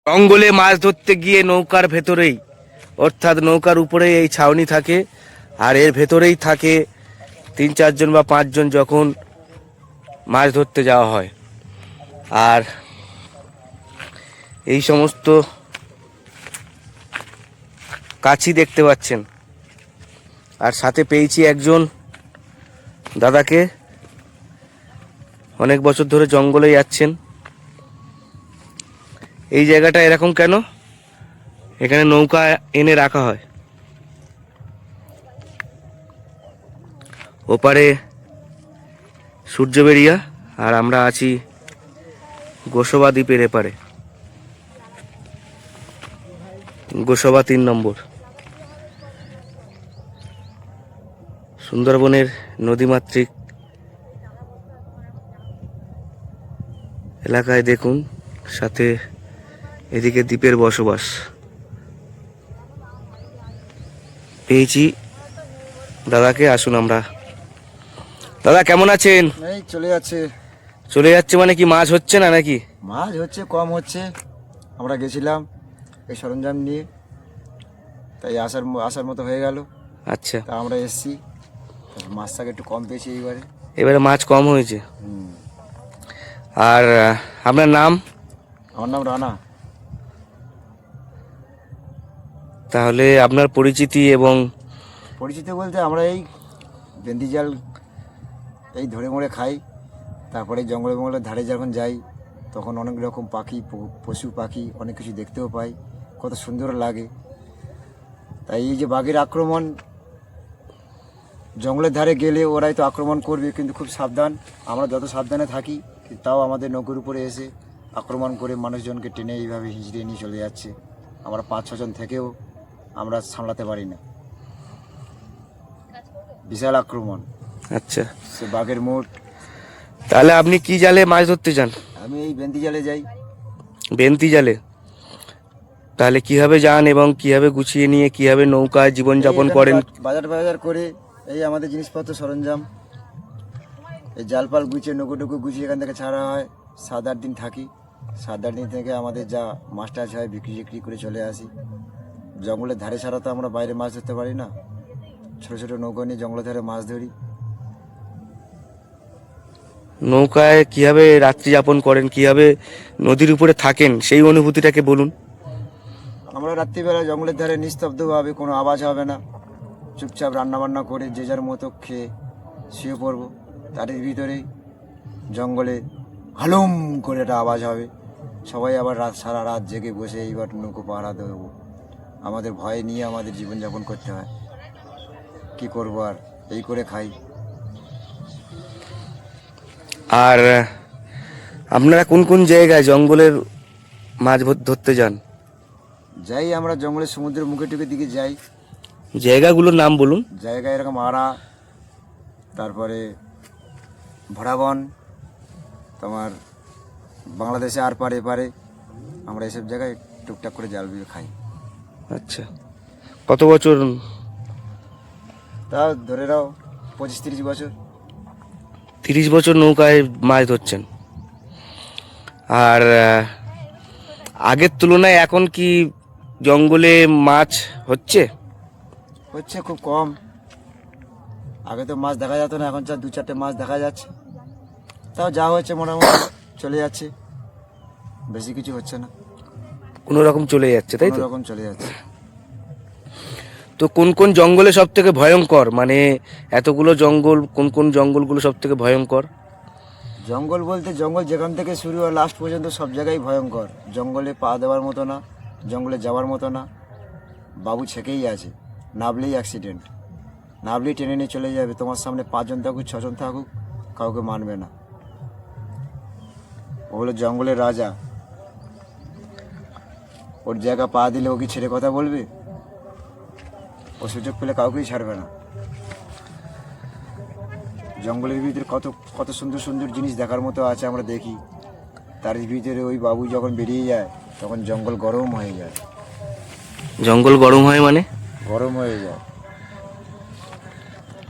জঙ্গলে মাছ ধরতে গিয়ে নৌকার ভেতরেই, অর্থাৎ নৌকার উপরে এই ছাউনি থাকে, আর এর ভেতরেই থাকে 3-4 জন বা 5 জন যখন মাছ ধরতে যাওয়া হয়। আর এই সমস্ত কাছি দেখতে পাচ্ছেন, আর সাথে পেয়েছি একজন দাদাকে, অনেক বছর ধরে জঙ্গলে যাচ্ছেন। এই জায়গাটা এরকম কেন? এখানে নৌকা এনে রাখা হয়। ওপারে সূর্যবেরিয়া, আর আমরা আছি গোসবা দ্বীপের এপারে, গোসবা 3 নম্বর। সুন্দরবনের নদীমাতৃক এলাকায় দেখুন, সাথে এদিকে দ্বীপের বসবাস। পেয়েছি দাদাকে, আসুন আমরা। দাদা কেমন আছেন? এই চলে যাচ্ছে। চলে যাচ্ছে মানে কি, মাছ হচ্ছে না নাকি? মাছ হচ্ছে, কম হচ্ছে। আমরা গেছিলাম এই সরঞ্জাম নিয়ে, তাই আসার মতো হয়ে গেল। আচ্ছা, তা আমরা এসছি, মাছটাকে একটু কম পেয়েছি এইবারে। এবারে মাছ কম হয়েছে। আর আপনার নাম? আমার নাম রানা। তাহলে আপনার পরিচিতি এবং পরিচিত বলতে আমরা এই বেন্দি জাল এই ধরে মরে খাই। তারপরে জঙ্গলের ধারে যখন যাই তখন অনেক রকম পাখি, পশু পাখি অনেক কিছু দেখতেও পাই, কত সুন্দর লাগে। তাই এই যে বাঘের আক্রমণ, জঙ্গলের ধারে গেলে ওরাই তো আক্রমণ করবে, কিন্তু খুব সাবধান। আমরা যত সাবধানে থাকি, তাও আমাদের নৌকোর উপরে এসে আক্রমণ করে মানুষজনকে টেনে এইভাবে হিঁচড়িয়ে নিয়ে চলে যাচ্ছে। আমরা 5-6 জন থেকেও আমরা সামলাতে পারি না, বিশাল আক্রমণ। আচ্ছা, সে বাঘের মুট। তাহলে আপনি কি জালে মাছ ধরতে যান? আমি এই বেন্দি জালে যাই। বেন্তি জালে? তাহলে কিভাবে যান এবং কিভাবে গুছিয়ে নিয়ে কিভাবে নৌকায় জীবনযাপন করেন? বাজার করে এই আমাদের জিনিসপত্র সরঞ্জাম, এই জালপাল গুছিয়ে নৌকো গুছিয়ে এখান থেকে ছাড়া হয়। 7-8 দিন থাকি। 7-8 দিন থেকে আমাদের যা মাছ টাছ হয় বিক্রি করে চলে আসি। জঙ্গলের ধারে ছাড়া তো আমরা বাইরে মাছ ধরতে পারি না। ছোটো ছোটো নৌকো নিয়ে জঙ্গলের ধারে মাছ ধরি। নৌকায় কিভাবে রাত্রি যাপন করেন, কিভাবে নদীর উপরে থাকেন, সেই অনুভূতিটাকে বলুন। আমরা রাত্রিবেলা জঙ্গলের ধারে নিস্তব্ধভাবে, কোনো আওয়াজ হবে না, চুপচাপ রান্নাবান্না করে যে যার মতো খেয়ে শুয়ে পড়বো। তারই ভিতরেই জঙ্গলে হালুম করে একটা আওয়াজ হবে। সবাই আবার সারা রাত জেগে বসে এইবার নৌকো পাহারা দেবো। আমাদের ভয় নিয়ে আমাদের জীবনযাপন করতে হয়, কি করবো আর, এই করে খাই। আর আপনারা কোন কোন জায়গায় জঙ্গলের মাছ ধরতে যান? যাই আমরা জঙ্গলের সমুদ্রের মুখে টুকের দিকে যাই। জায়গাগুলোর নাম বলুন। জায়গা এরকম আড়া, তারপরে ভরাবন, তোমার বাংলাদেশে আর পারে এপারে, আমরা এসব জায়গায় টুকটাক করে জাল বিয়ে খাই। আচ্ছা, কত বছর? তা ধরে নাও 25-30 বছর। 30 বছর নৌকায় মাছ ধরছেন। আর আগের তুলনায় এখন কি জঙ্গলে মাছ হচ্ছে? খুব কম। আগে তো মাছ দেখা যেত না, এখন 2-4টে মাছ দেখা যাচ্ছে। তাও যা হচ্ছে মোটামুটি চলে যাচ্ছে, বেশি কিছু হচ্ছে না, কোনো রকম চলে যাচ্ছে, তাই তো? রকম চলে যাচ্ছে। তো কোন কোন জঙ্গলে সব থেকে ভয়ঙ্কর, মানে এতগুলো জঙ্গল, কোন কোন জঙ্গলগুলো সব থেকে ভয়ঙ্কর? জঙ্গল বলতে জঙ্গল যেখান থেকে শুরু হয় লাস্ট পর্যন্ত সব জায়গায় ভয়ঙ্কর। জঙ্গলে পা দেওয়ার মতো না, জঙ্গলে যাওয়ার মতো না। বাবু ছেকেই আছে, নাবলেই অ্যাক্সিডেন্ট, নাবলেই টেনে নিয়ে চলে যাবে। তোমার সামনে 5 জন থাকুক, 6 জন থাকুক, কাউকে মানবে না। ও হলো জঙ্গলের রাজা। ওর জায়গা পা দিলে ও কি ছেড়ে কথা বলবে? ও সুযোগ পেলে কাউকেই ছাড়বে না। জঙ্গলের ভিতরে কত কত সুন্দর সুন্দর জিনিস দেখার মতো আছে, আমরা দেখি। তার ভিতরে ওই বাবু যখন বেরিয়ে যায় তখন জঙ্গল গরম হয়ে যায়। জঙ্গল গরম হয় মানে? গরম হয়ে যায়।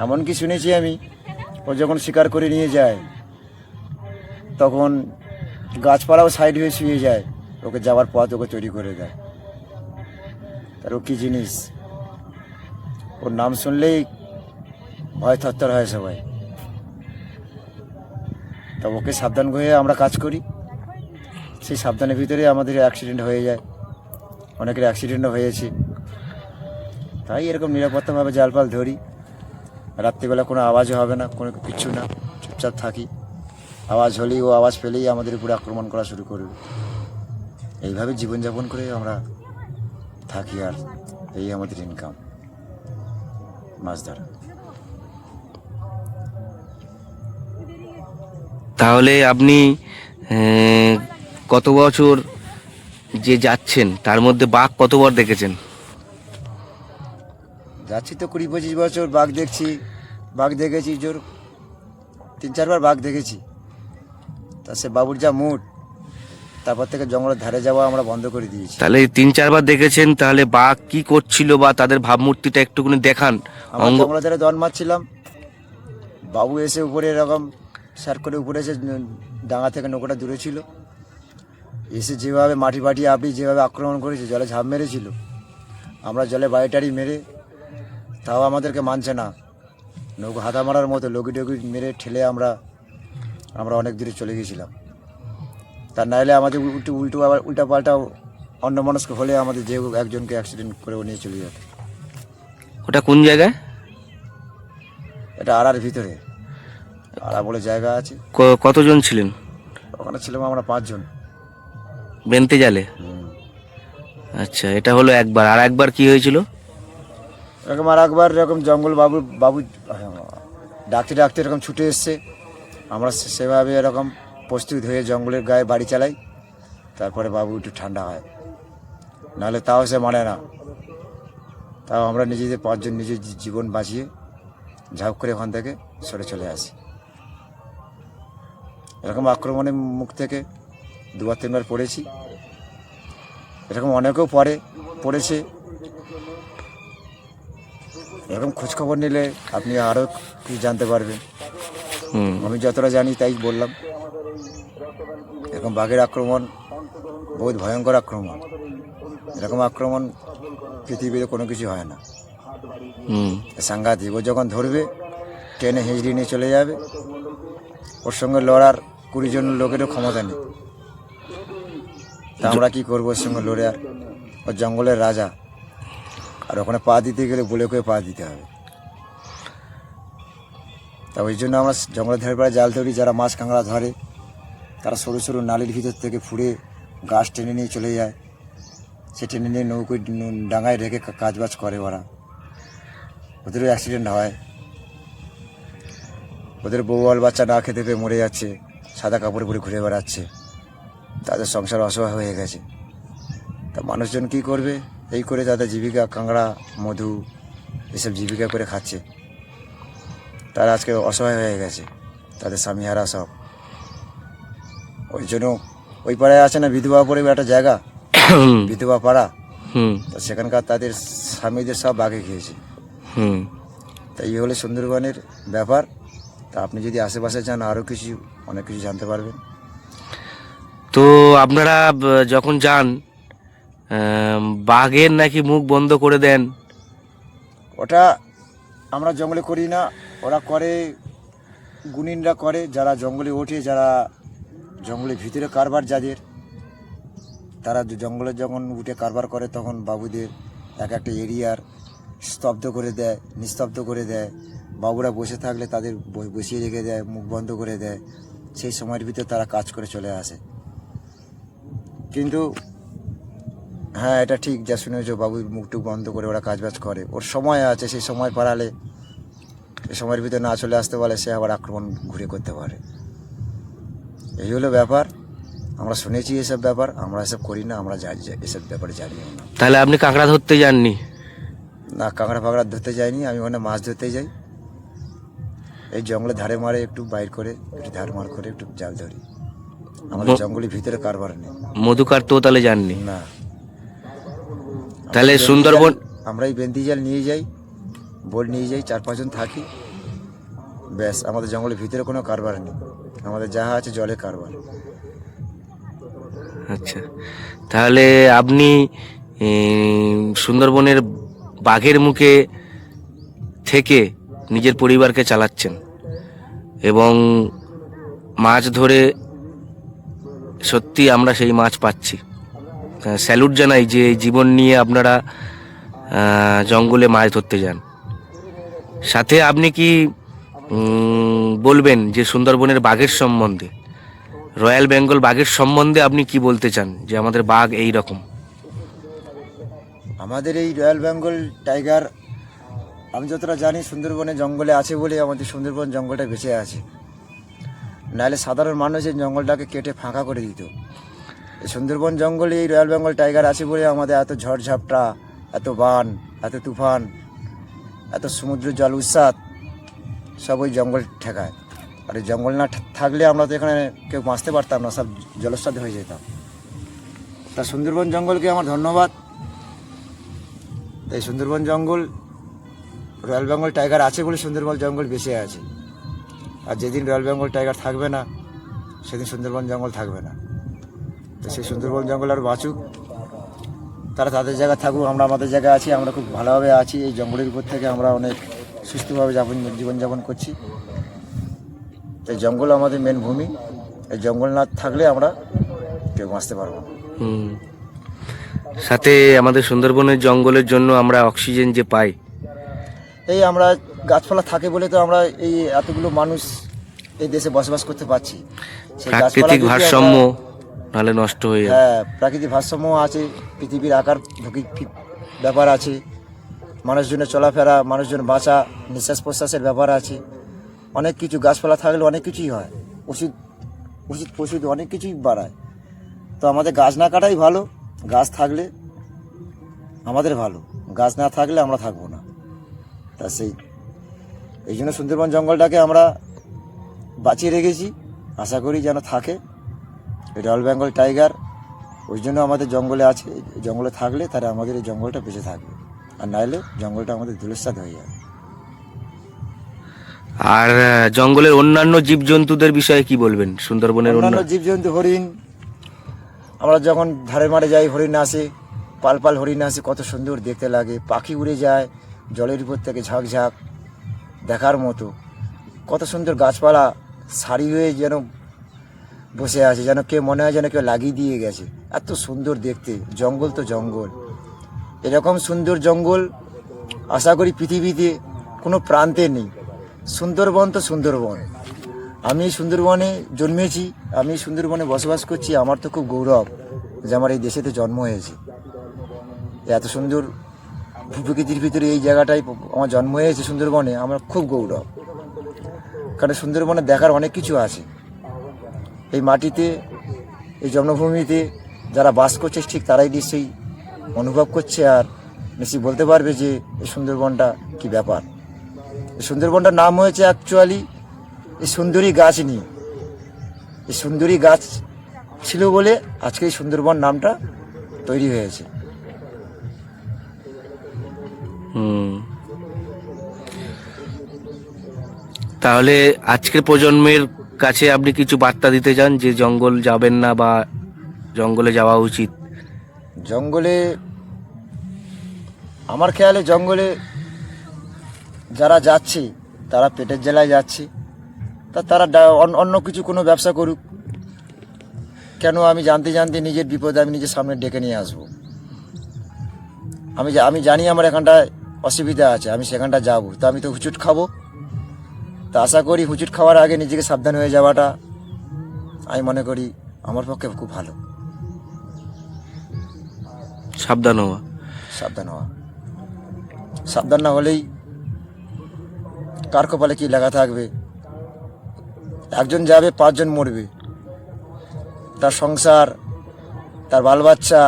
এমনকি শুনেছি আমি, ও যখন শিকার করে নিয়ে যায় তখন গাছপালাও সাইড হয়ে শুয়ে যায়, ওকে যাওয়ার পথ ওকে তৈরি করে দেয়। তার ও কী জিনিস, ওর নাম শুনলেই ভয় থরথর হয় সবাই। তা ওকে সাবধান হয়ে আমরা কাজ করি, সেই সাবধানের ভিতরে আমাদের অ্যাক্সিডেন্ট হয়ে যায়, অনেকের অ্যাক্সিডেন্টও হয়েছে। তাই এরকম নিরাপত্তাভাবে জাল ফাল ধরি, রাত্রিবেলা কোনো আওয়াজও হবে না, কোনো কিচ্ছু না, চুপচাপ থাকি। আওয়াজ হলেই ও আওয়াজ পেলেই আমাদের উপরে আক্রমণ করা শুরু করবে। এইভাবে জীবনযাপন করে আমরা থাকি, আর এই আমাদের ইনকাম মাছ ধরা। তাহলে আপনি কত বছর যে যাচ্ছেন তার মধ্যে বাঘ কতবার দেখেছেন? যাচ্ছি তো 20-25 বছর, বাঘ দেখছি, বাঘ দেখেছি জোর 3-4 বার বাঘ দেখেছি। তা সে বাবুর যা মুড, তারপর থেকে জঙ্গলের ধারে যাওয়া আমরা বন্ধ করে দিয়েছি। তাহলে 3-4 বার দেখেছেন, তাহলে বাঘ কি করছিল বা তাদের ভাবমূর্তিটা একটুখানি দেখান। আমরা জঙ্গলের ধারে দন মারছিলাম, বাবু এসে উপরে এরকম স্যার করে উপরে এসে ডাঙা থেকে নৌকাটা দূরে ছিল, এসে যেভাবে মাটি ফাটি আপনি যেভাবে আক্রমণ করেছে, জলে ঝাঁপ মেরেছিল। আমরা জলে বাড়িটারি মেরে, তাও আমাদেরকে মানছে না, নৌকা হাতা মারার মতো লগি টগি মেরে ঠেলে আমরা অনেক দূরে চলে গেছিলাম। তার নাইলে আমাদের উল্টা পাল্টা অন্যমনস্ক হলে আমাদের যে একজনকে অ্যাক্সিডেন্ট করে নিয়ে চলে যেত। ওটা কোন জায়গায়? এটা আড়ার ভিতরে, আড়া বলে জায়গা আছে। কতজন ছিলেন ওখানে ছিলাম আমরা 5 জন বেনতে জালে। আচ্ছা, এটা হলো একবার। আর একবার কি হয়েছিল? এরকম আর একবার এরকম জঙ্গল বাবু ডাকতে ডাকতে এরকম ছুটে এসছে, আমরা সেভাবে এরকম প্রস্তুত হয়ে জঙ্গলের গায়ে বাড়ি চালাই। তারপরে বাবু একটু ঠান্ডা হয়, নাহলে তাও সে মানে না। তাও আমরা নিজেদের 5 জন নিজের জীবন বাঁচিয়ে ঝাঁপ করে ওখান থেকে সরে চলে আসি। এরকম আক্রমণের মুখ থেকে 2-3 বার পড়েছি, এরকম অনেকেও পড়েছে। এরকম খোঁজখবর নিলে আপনি আরও কিছু জানতে পারবেন। আমি যতটা জানি তাই বললাম। এরকম বাঘের আক্রমণ বহুত ভয়ঙ্কর আক্রমণ, এরকম আক্রমণ পৃথিবীতে কোনো কিছু হয় না, সাংঘাতিক। ও যখন ধরবে ট্রেনে হিঁচড়ি নিয়ে চলে যাবে, ওর সঙ্গে লড়ার 20 জন লোকেরও ক্ষমতা নেই। তা আমরা কী করবো ওর সঙ্গে লড়ে? আর ও জঙ্গলের রাজা, আর ওখানে পা দিতে গেলে বলে করে পা দিতে হবে। তা ওই জন্য আমরা জঙ্গলের ধারে পাড়ে জাল ধরি। যারা মাছ কাঁকড়া ধরে তারা সরু সরু নালির ভিতর থেকে ফুঁড়ে গাছ টেনে নিয়ে চলে যায়, সে টেনে নিয়ে নৌকো ডাঙায় রেখে কাজবাজ করে। ওরা ওদেরও অ্যাক্সিডেন্ট হয়, ওদের বউয়াল বাচ্চা না খেতে পেয়ে মরে যাচ্ছে, সাদা কাপড় পরে ঘুরে বেড়াচ্ছে, তাদের সংসার অসহায় হয়ে গেছে। তা মানুষজন কী করবে? এই করে তাদের জীবিকা, কাঁকড়া, মধু এসব জীবিকা করে খাচ্ছে। তারা আজকে অসহায় হয়ে গেছে, তাদের স্বামীহারা সব। ওই জন্য ওই পাড়ায় আছে না বিধবা পড়ে একটা জায়গা, বিধবা পাড়া, তো সেখানকার তাদের স্বামীদের সব বাঘে খেয়েছে। তাই এই হলো সুন্দরবনের ব্যাপার। তা আপনি যদি আশেপাশে যান আরও অনেক কিছু জানতে পারবেন। তো আপনারা যখন যান, বাঘের নাকি মুখ বন্ধ করে দেন? ওটা আমরা জঙ্গলে করি না, ওরা করে, গুণিনরা করে, যারা জঙ্গলে ওঠে, যারা জঙ্গলের ভিতরে কারবার যাদের, তারা জঙ্গলে যখন উঠে কারবার করে তখন বাবুদের একটা এরিয়ার স্তব্ধ করে দেয়, নিস্তব্ধ করে দেয়। বাবুরা বসে থাকলে তাদের বসিয়ে রেখে দেয়, মুখ বন্ধ করে দেয়। সেই সময়ের ভিতরে তারা কাজ করে চলে আসে। কিন্তু হ্যাঁ, এটা ঠিক যা শুনেছ, বাবুর মুখটুক বন্ধ করে ওরা কাজবাজ করে। ওর সময় আছে, সেই সময় পারালে, সেই সময়ের ভিতরে না চলে আসতে পারলে সে আবার আক্রমণ ঘুরে করতে পারে। এই হলো ব্যাপার। আমরা শুনেছি এসব ব্যাপার, আমরা এসব করি না, আমরা এসব ব্যাপারে জানিও না। তাহলে আপনি কাঁকড়া ধরতে যাননি? না, কাঁকড়া ফাঁকড়া ধরতে যাইনি, আমি ওখানে মাছ ধরতে যাই। এই জঙ্গলে ধারে মারে একটু বাইর করে, একটু ধার মার করে একটু জাল ধরি। আমাদের জঙ্গলের ভিতরে কারবার নেই। মধু কাটতেও তাহলে যাননি? না। তাহলে সুন্দরবন আমরা এই বেন্তি জাল নিয়ে যাই, বোট নিয়ে যাই, 4-5 জন থাকি, ব্যাস। আমাদের জঙ্গলের ভিতরে কোনো কারবার নেই, আমাদের যাহা আছে জলে কারবার। আচ্ছা, তাহলে আপনি সুন্দরবনের বাঘের মুখে থেকে নিজের পরিবারকে চালাচ্ছেন এবং মাছ ধরে সত্যি আমরা সেই মাছ পাচ্ছি। স্যালুট জানাই যে এই জীবন নিয়ে আপনারা জঙ্গলে মাছ ধরতে যান। সাথে আপনি কি বলবেন যে সুন্দরবনের বাঘের সম্বন্ধে, রয়্যাল বেঙ্গল বাঘের সম্বন্ধে আপনি কি বলতে চান যে আমাদের বাঘ এই রকম? আমাদের এই রয়্যাল বেঙ্গল টাইগার আমি যতটা জানি সুন্দরবনে জঙ্গলে আছে বলে আমাদের সুন্দরবন জঙ্গলটা বেঁচে আছে, নাহলে সাধারণ মানুষ এই জঙ্গলটাকে কেটে ফাঁকা করে দিত। এই সুন্দরবন জঙ্গলে এই রয়্যাল বেঙ্গল টাইগার আছে বলে আমাদের এত ঝড়ঝাপটা, এত বান, এত তুফান, এত সমুদ্র জল উৎসাত সব ওই জঙ্গল ঠেকায়। আর এই জঙ্গল না থাকলে আমরা তো এখানে কেউ বাঁচতে পারতাম না, সব জলস্বাদ হয়ে যেতাম। তা সুন্দরবন জঙ্গলকে আমার ধন্যবাদ। তাই সুন্দরবন জঙ্গল রয়্যাল বেঙ্গল টাইগার আছে বলে সুন্দরবন জঙ্গল বেঁচে আছে। আর যেদিন রয়্যাল বেঙ্গল টাইগার থাকবে না সেদিন সুন্দরবন জঙ্গল থাকবে না। তো সেই সুন্দরবন জঙ্গল আর বাঁচুক, তারা তাদের জায়গা থাকুক, আমরা আমাদের জায়গায় আছি, আমরা খুব ভালোভাবে আছি। এই জঙ্গলের উপর থেকে আমরা অনেক সুস্থভাবে জীবনযাপন করছি। এই জঙ্গল আমাদের মেন ভূমি, এই জঙ্গল না থাকলে আমরা কেউ বাঁচতে পারবো না। সাথে আমাদের সুন্দরবনের জঙ্গলের জন্য আমরা অক্সিজেন যে পাই, এই আমরা গাছপালা থাকে বলে তো আমরা এই এতগুলো মানুষ এই দেশে বসবাস করতে পারছি। সেই প্রাকৃতিক গাছপালা ভারসাম্য নাহলে নষ্ট হয়ে যাবে। হ্যাঁ, প্রাকৃতিক ভারসাম্য আছে, পৃথিবীর আকার ব্যাপার আছে, মানুষজনের চলাফেরা, মানুষজন বাঁচা, নিঃশ্বাস প্রশ্বাসের ব্যাপার আছে, অনেক কিছু। গাছপালা থাকলে অনেক কিছুই হয়, ওষুধ অনেক কিছুই বাড়ায়। তো আমাদের গাছ না কাটাই ভালো, গাছ থাকলে আমাদের ভালো, গাছ না থাকলে আমরা থাকবো না। তা এই জন্য সুন্দরবন জঙ্গলটাকে আমরা বাঁচিয়ে রেখেছি, আশা করি যেন থাকে। রয়্যাল বেঙ্গল টাইগার ওই জন্য আমাদের জঙ্গলে আছে, জঙ্গলে থাকলে তারা আমাদের এই জঙ্গলটা বেঁচে থাকবে, আর নাইলে জঙ্গলটা আমাদের ধূলিসাৎ হয়ে যাবে। আর জঙ্গলের অন্যান্য জীবজন্তুদের বিষয়ে কি বলবেন? সুন্দরবনের অন্যান্য জীবজন্তু, হরিণ, আমরা যখন ধারে মারে যাই হরিণ আসে, পাল পাল হরিণ আসে, কত সুন্দর দেখতে লাগে। পাখি উড়ে যায় জলের উপর থেকে, ঝাঁকঝাঁক দেখার মতো। কত সুন্দর গাছপালা সারি হয়ে যেন বসে আছে, যেন কেউ মনে হয় যেন কেউ লাগিয়ে দিয়ে গেছে। এত সুন্দর দেখতে, জঙ্গল তো জঙ্গল। এরকম সুন্দর জঙ্গল আশা করি পৃথিবীতে কোনো প্রান্তে নেই। সুন্দরবন তো সুন্দরবন, আমি সুন্দরবনে জন্মেছি, আমি সুন্দরবনে বসবাস করছি। আমার তো খুব গৌরব যে আমার এই দেশেতে জন্ম হয়েছে। এত সুন্দর ভূপ্রকৃতির ভিতরে এই জায়গাটায় আমার জন্ম হয়েছে সুন্দরবনে, আমার খুব গৌরব। কারণ সুন্দরবনে দেখার অনেক কিছু আছে। এই মাটিতে, এই জন্মভূমিতে যারা বাস করছে ঠিক তারাই নিশ্চয়ই অনুভব করছে আর নিশ্চয়ই বলতে পারবে যে এই সুন্দরবনটা কি ব্যাপার। এই সুন্দরবনটার নাম হয়েছে অ্যাকচুয়ালি এই সুন্দরী গাছ নিয়ে। এই সুন্দরী গাছ ছিল বলে আজকে এই সুন্দরবন নামটা তৈরি হয়েছে। তাহলে আজকের প্রজন্মের কাছে আপনি কিছু বার্তা দিতে চান যে জঙ্গল যাবেন না বা জঙ্গলে যাওয়া উচিত? জঙ্গলে, আমার খেয়ালে জঙ্গলে যারা যাচ্ছে তারা পেটের জ্বালায় যাচ্ছে। তারা অন্য কিছু কোনো ব্যবসা করুক কেন, আমি জানতে জানতে নিজের বিপদ আমি নিজের সামনে ডেকে নিয়ে আসবো। আমি জানি আমার এখানটায় অসুবিধা আছে, আমি সেখানটা যাবো, তো আমি তো হুচুট খাবো। তা আশা করি হুচুট খাওয়ার আগে নিজেকে সাবধান হয়ে যাওয়াটা আমি মনে করি আমার পক্ষে খুব ভালো। সাবধান হওয়া, সাবধান না হলেই কার কপালে কি লেখা থাকবে। একজন যাবে, 5 জন মরবে। তার সংসার, তার বাল বাচ্চা,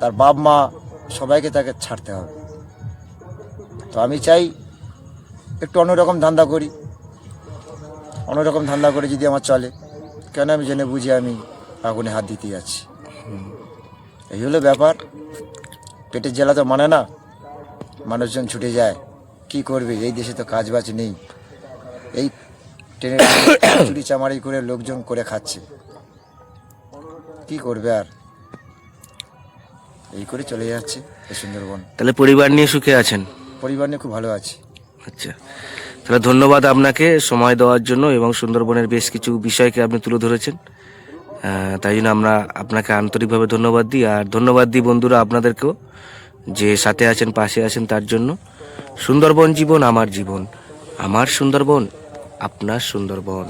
তার বাপ মা সবাইকে তাকে ছাড়তে হবে। তো আমি চাই একটু অন্যরকম ধান্দা করি, অন্যরকম ধান্দা করে যদি আমার চলে, কেন আমি জেনে বুঝে আমি আগুনে হাত দিতে যাচ্ছি। এই হলো ব্যাপার। পেটের জ্বালা তো মানে না, মানুষজন ছুটে যায়, কি করবে? এই দেশে তো কাজ বাজ নেই, এই ট্রেনে চুরি চামারি করে লোকজন করে খাচ্ছে। কি করবে আর, এই করে চলে যাচ্ছে এই সুন্দরবন। তাহলে পরিবার নিয়ে সুখে আছেন? পরিবার নিয়ে খুব ভালো আছি। আচ্ছা, তাহলে ধন্যবাদ আপনাকে সময় দেওয়ার জন্য এবং সুন্দরবনের বেশ কিছু বিষয়কে আপনি তুলে ধরেছেন। তাই জন্য আমরা আপনাকে আন্তরিকভাবে ধন্যবাদ দিই, আর ধন্যবাদ দিই বন্ধুরা আপনাদেরকেও, যে সাথে আছেন, পাশে আছেন তার জন্য। সুন্দরবন জীবন আমার জীবন, আমার সুন্দরবন আপনার সুন্দরবন।